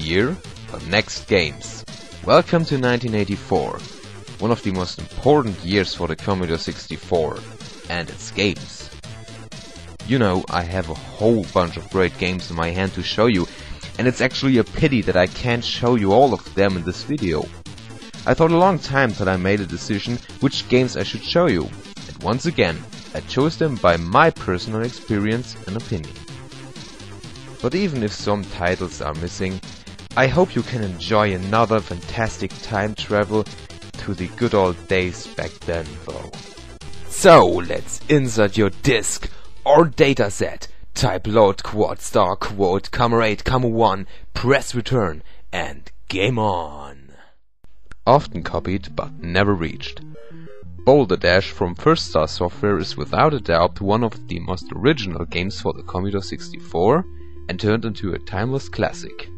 year, but next games. Welcome to 1984, one of the most important years for the Commodore 64 and its games. You know, I have a whole bunch of great games in my hand to show you, and it's actually a pity that I can't show you all of them in this video. I thought a long time till I made a decision which games I should show you, and once again, I chose them by my personal experience and opinion. But even if some titles are missing, I hope you can enjoy another fantastic time travel to the good old days back then though. So let's insert your disk or dataset, type load quad star quote comma 8 comma 1, press return and game on. Often copied but never reached. Boulder Dash from First Star Software is without a doubt one of the most original games for the Commodore 64 and turned into a timeless classic.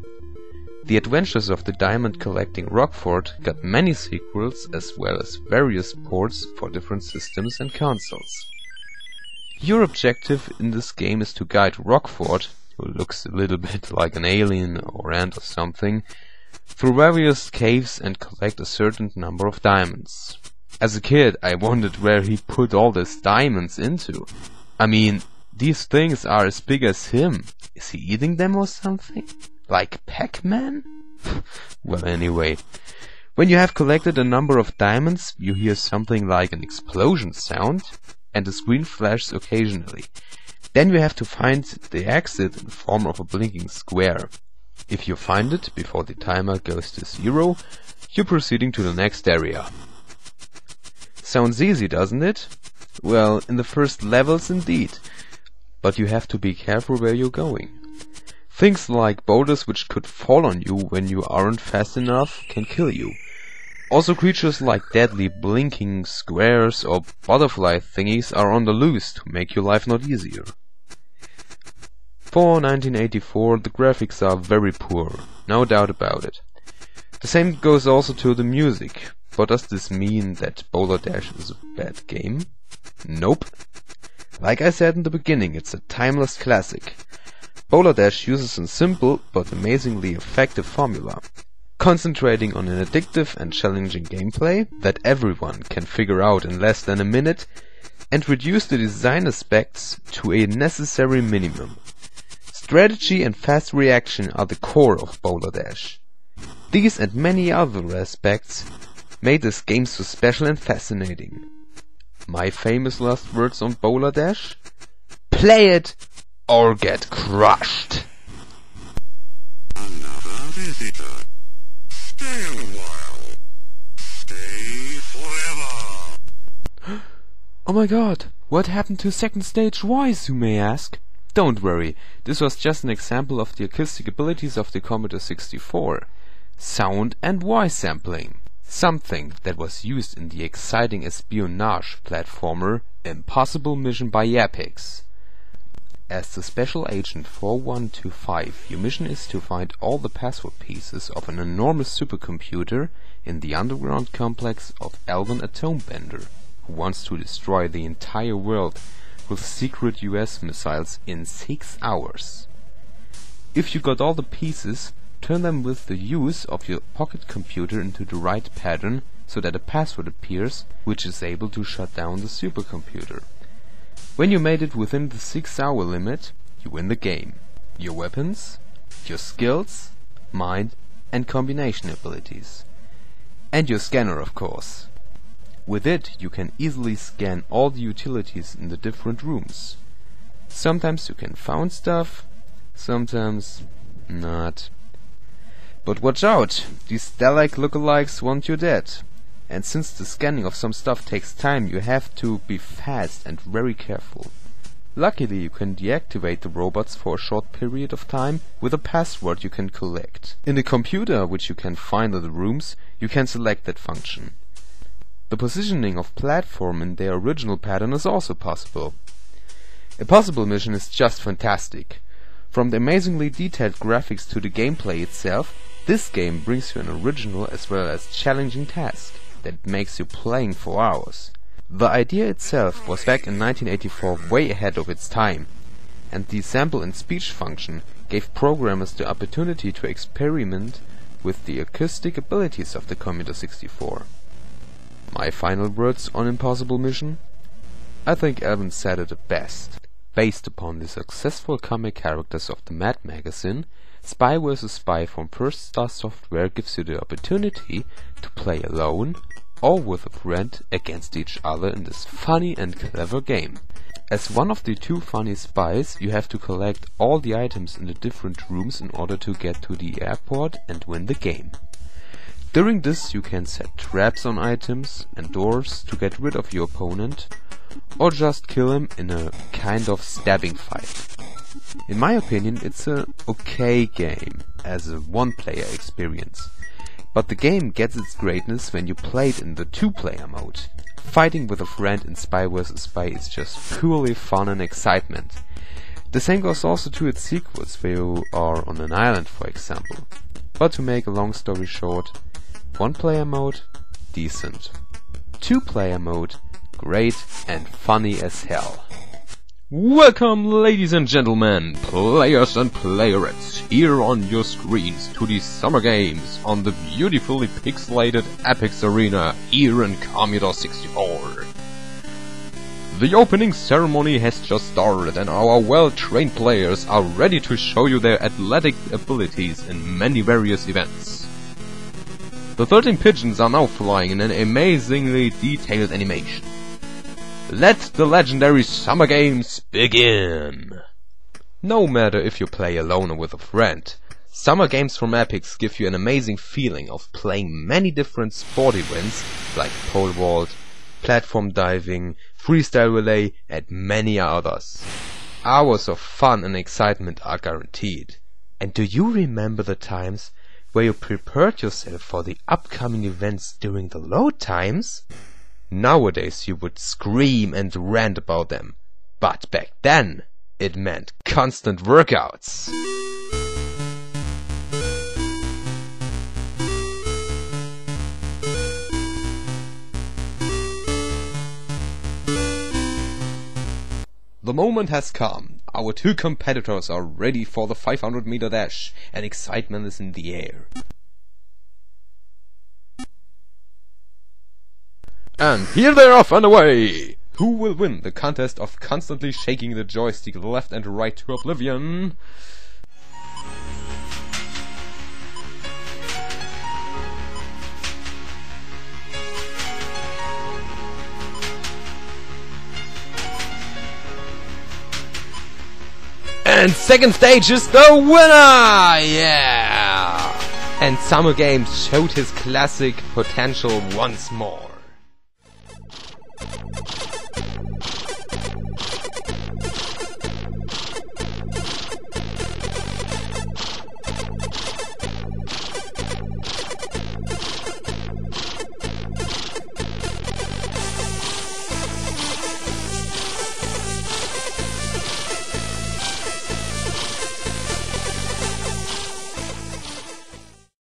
The Adventures of the Diamond Collecting Rockford got many sequels as well as various ports for different systems and consoles. Your objective in this game is to guide Rockford, who looks a little bit like an alien or ant or something, through various caves and collect a certain number of diamonds. As a kid, I wondered where he put all these diamonds into. I mean, these things are as big as him. Is he eating them or something? Like Pac-Man? Well, anyway. When you have collected a number of diamonds, you hear something like an explosion sound, and the screen flashes occasionally. Then you have to find the exit in the form of a blinking square. If you find it before the timer goes to 0, you're proceeding to the next area. Sounds easy, doesn't it? Well, in the first levels indeed. But you have to be careful where you're going. Things like boulders which could fall on you when you aren't fast enough can kill you. Also creatures like deadly blinking squares or butterfly thingies are on the loose to make your life not easier. For 1984 the graphics are very poor, no doubt about it. The same goes also to the music. But does this mean that Boulder Dash is a bad game? Nope. Like I said in the beginning, it's a timeless classic. Boulder Dash uses a simple but amazingly effective formula, concentrating on an addictive and challenging gameplay that everyone can figure out in less than a minute, and reduce the design aspects to a necessary minimum. Strategy and fast reaction are the core of Boulder Dash. These and many other aspects made this game so special and fascinating. My famous last words on Boulder Dash? Play it or get crushed! Another visitor. Stay a while. Stay forever. Oh my god, what happened to second stage voice, you may ask? Don't worry, this was just an example of the acoustic abilities of the Commodore 64. Sound and voice sampling. Something that was used in the exciting espionage platformer Impossible Mission by Yapix. As the Special Agent 4125, your mission is to find all the password pieces of an enormous supercomputer in the underground complex of Alvin Atombender, who wants to destroy the entire world with secret US missiles in 6 hours. If you got all the pieces, turn them with the use of your pocket computer into the right pattern so that a password appears which is able to shut down the supercomputer. When you made it within the 6-hour limit, you win the game. Your weapons, your skills, mind and combination abilities. And your scanner, of course. With it you can easily scan all the utilities in the different rooms. Sometimes you can find stuff, sometimes not. But watch out, these Stalag lookalikes want you dead. And since the scanning of some stuff takes time, you have to be fast and very careful. Luckily you can deactivate the robots for a short period of time with a password you can collect. In the computer, which you can find in the rooms, you can select that function. The positioning of platform in their original pattern is also possible. Impossible Mission is just fantastic. From the amazingly detailed graphics to the gameplay itself, this game brings you an original as well as challenging task that makes you playing for hours. The idea itself was back in 1984 way ahead of its time, and the sample and speech function gave programmers the opportunity to experiment with the acoustic abilities of the Commodore 64. My final words on Impossible Mission? I think Alvin said it the best. Based upon the successful comic characters of the Mad magazine, Spy vs. Spy from First Star Software gives you the opportunity to play alone or with a friend against each other in this funny and clever game. As one of the two funny spies, you have to collect all the items in the different rooms in order to get to the airport and win the game. During this you can set traps on items and doors to get rid of your opponent, or just kill him in a kind of stabbing fight. In my opinion, it's a okay game as a one-player experience, but the game gets its greatness when you play it in the two-player mode. Fighting with a friend in Spy vs. Spy is just purely fun and excitement. The same goes also to its sequels, where you are on an island, for example. But to make a long story short, one-player mode, decent. Two-player mode, great and funny as hell. Welcome, ladies and gentlemen, players and playerettes, here on your screens to the summer games on the beautifully pixelated Apex Arena here in Commodore 64. The opening ceremony has just started and our well-trained players are ready to show you their athletic abilities in many various events. The 13 pigeons are now flying in an amazingly detailed animation. Let the legendary summer games begin! No matter if you play alone or with a friend, summer games from Epix give you an amazing feeling of playing many different sport events like pole vault, platform diving, freestyle relay and many others. Hours of fun and excitement are guaranteed. And do you remember the times where you prepared yourself for the upcoming events during the load times? Nowadays you would scream and rant about them, but back then it meant constant workouts. The moment has come. Our two competitors are ready for the 500-meter dash, and excitement is in the air. And here they're off and away! Who will win the contest of constantly shaking the joystick left and right to oblivion? And second stage is the winner! Yeah! And Summer Games showed his classic potential once more.